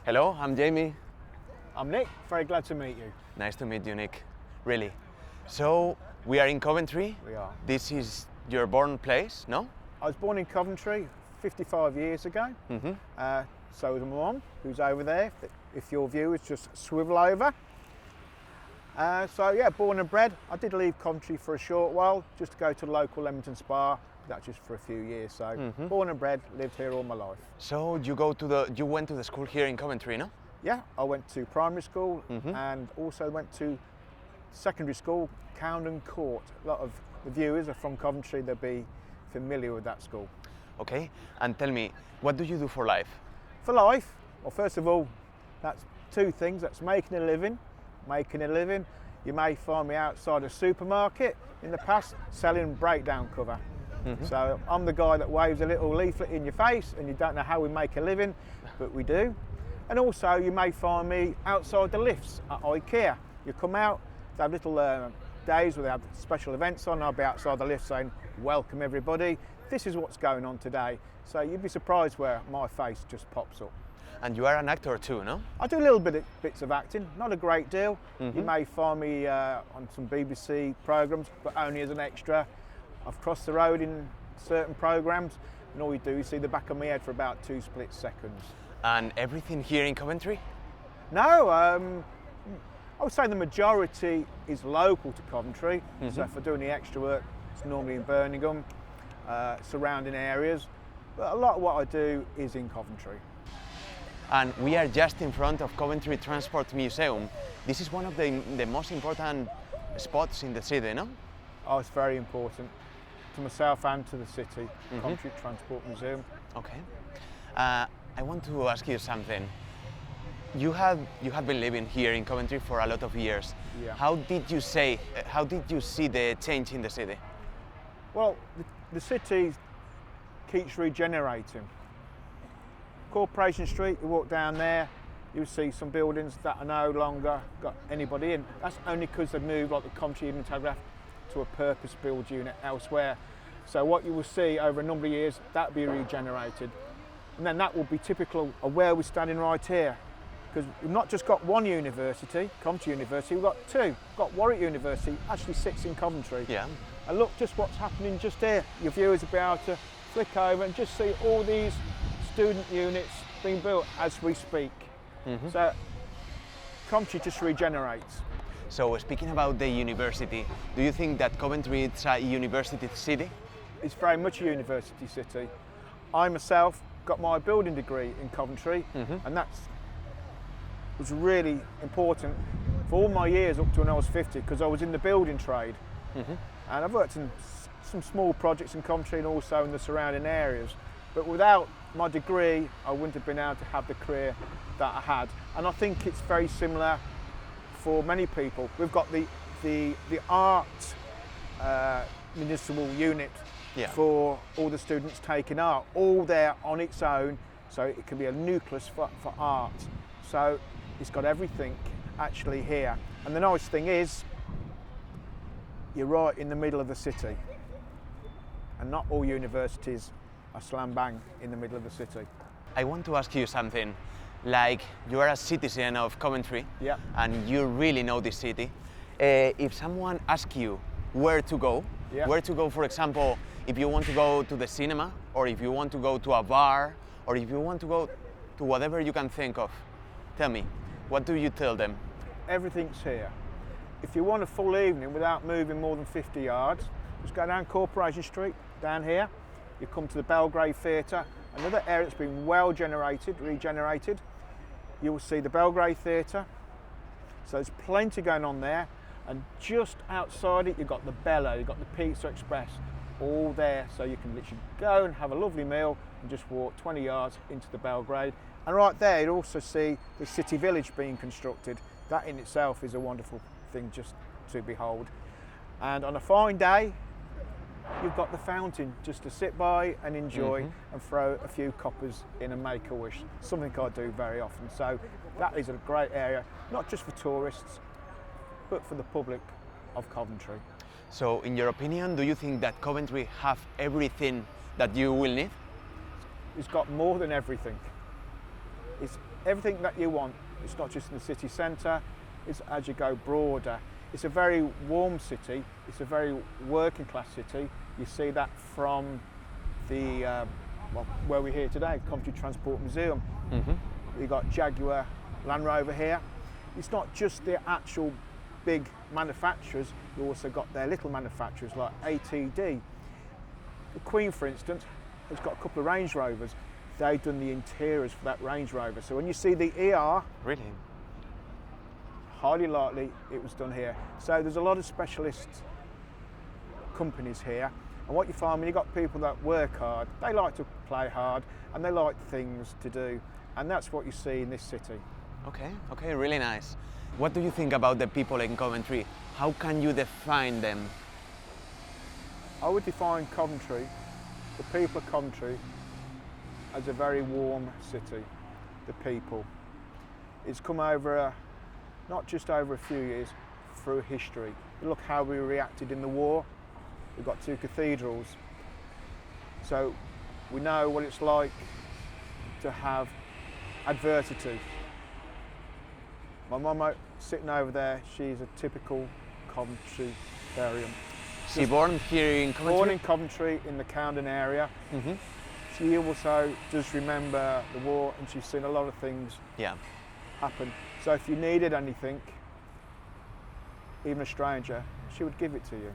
Hello, I'm Jamie. I'm Nick, very glad to meet you. Nice to meet you, Nick. Really. So, we are in Coventry. We are. This is your born place, no? I was born in Coventry 55 years ago. So was my mum, who's over there, if your view is just swivel over. So yeah, born and bred. I did leave Coventry for a short while, just to go to the local Leamington Spa. That's just for a few years. So born and bred, lived here all my life. So you went to the school here in Coventry, no? Yeah, I went to primary school and also went to secondary school, Camden Court. A lot of the viewers are from Coventry, they'll be familiar with that school. Okay, and tell me, what do you do for life? For life, well, first of all, that's two things. That's making a living. You may find me outside a supermarket in the past selling breakdown cover. So I'm the guy that waves a little leaflet in your face and you don't know how we make a living, but we do. And also you may find me outside the lifts at IKEA. You come out, they have little days where they have special events on. I'll be outside the lift saying, welcome everybody. This is what's going on today. So you'd be surprised where my face just pops up. And you are an actor too, no? I do a little bits of acting, not a great deal. You may find me on some BBC programmes, but only as an extra. I've crossed the road in certain programmes, and all you do is see the back of my head for about 2 split seconds. And everything here in Coventry? No, I would say the majority is local to Coventry. So for doing the extra work, it's normally in Birmingham, surrounding areas. But a lot of what I do is in Coventry. And we are just in front of Coventry Transport Museum. This is one of the most important spots in the city, no? Oh, it's very important to myself and to the city, Coventry Transport Museum. Okay. I want to ask you something. You have been living here in Coventry for a lot of years. Yeah. How did you see the change in the city? Well, the city keeps regenerating. Corporation Street, you walk down there, you'll see some buildings that are no longer got anybody in. That's only because they've moved, like the Coventry Evening Telegraph, to a purpose-built unit elsewhere. So what you will see over a number of years, that'll be regenerated. And then that will be typical of where we're standing right here. Because we've not just got one university, Coventry University, we've got two. We've got Warwick University, actually sits in Coventry. Yeah. And look just what's happening just here. Your viewers will be able to flick over and just see all these student units being built as we speak. So Coventry just regenerates. So speaking about the university, do you think that Coventry is a university city? It's very much a university city. I myself got my building degree in Coventry, and that was really important for all my years up to when I was 50, because I was in the building trade. And I've worked in some small projects in Coventry and also in the surrounding areas. But without my degree, I wouldn't have been able to have the career that I had. And I think it's very similar for many people. We've got the art municipal unit for all the students taking art, all there on its own, so it can be a nucleus for art. So it's got everything actually here. And the nice thing is, you're right in the middle of the city. And not all universities are slam bang in the middle of the city. I want to ask you something. Like, you are a citizen of Coventry, and you really know this city. If someone asks you where to go, for example, if you want to go to the cinema, or if you want to go to a bar, or if you want to go to whatever you can think of, tell me, what do you tell them? Everything's here. If you want a full evening without moving more than 50 yards, just go down Corporation Street, down here. You come to the Belgrave Theatre, another area that's been regenerated. You will see the Belgrave Theatre. So there's plenty going on there. And just outside it, you've got the Bella, you've got the Pizza Express, all there. So you can literally go and have a lovely meal and just walk 20 yards into the Belgrave. And right there, you'll also see the city village being constructed. That in itself is a wonderful thing just to behold. And on a fine day, you've got the fountain just to sit by and enjoy and throw a few coppers in and make a wish. Something I do very often. So that is a great area, not just for tourists, but for the public of Coventry. So in your opinion, do you think that Coventry have everything that you will need? It's got more than everything. everything that you want. It's not just in the city centre, it's as you go broader. It's a very warm city, it's a very working class city. You see that from the, where we're here today, Coventry Transport Museum. You've got Jaguar, Land Rover here. It's not just the actual big manufacturers, you also got their little manufacturers like ATD. The Queen, for instance, has got a couple of Range Rovers. They've done the interiors for that Range Rover. So when you see the ER, Really? highly likely it was done here. So there's a lot of specialist companies here. And what you find when you've got people that work hard, they like to play hard and they like things to do. And that's what you see in this city. Okay, really nice. What do you think about the people in Coventry? How can you define them? I would define Coventry, the people of Coventry, as a very warm city. The people. It's come over, not just over a few years, through history. Look how we reacted in the war. We've got 2 cathedrals. So we know what it's like to have adversity. My mum sitting over there, she's a typical Coventry-arian. She born here in Coventry? Born in Coventry, in the Camden area. She also does remember the war and she's seen a lot of things happen. So if you needed anything, even a stranger, she would give it to you.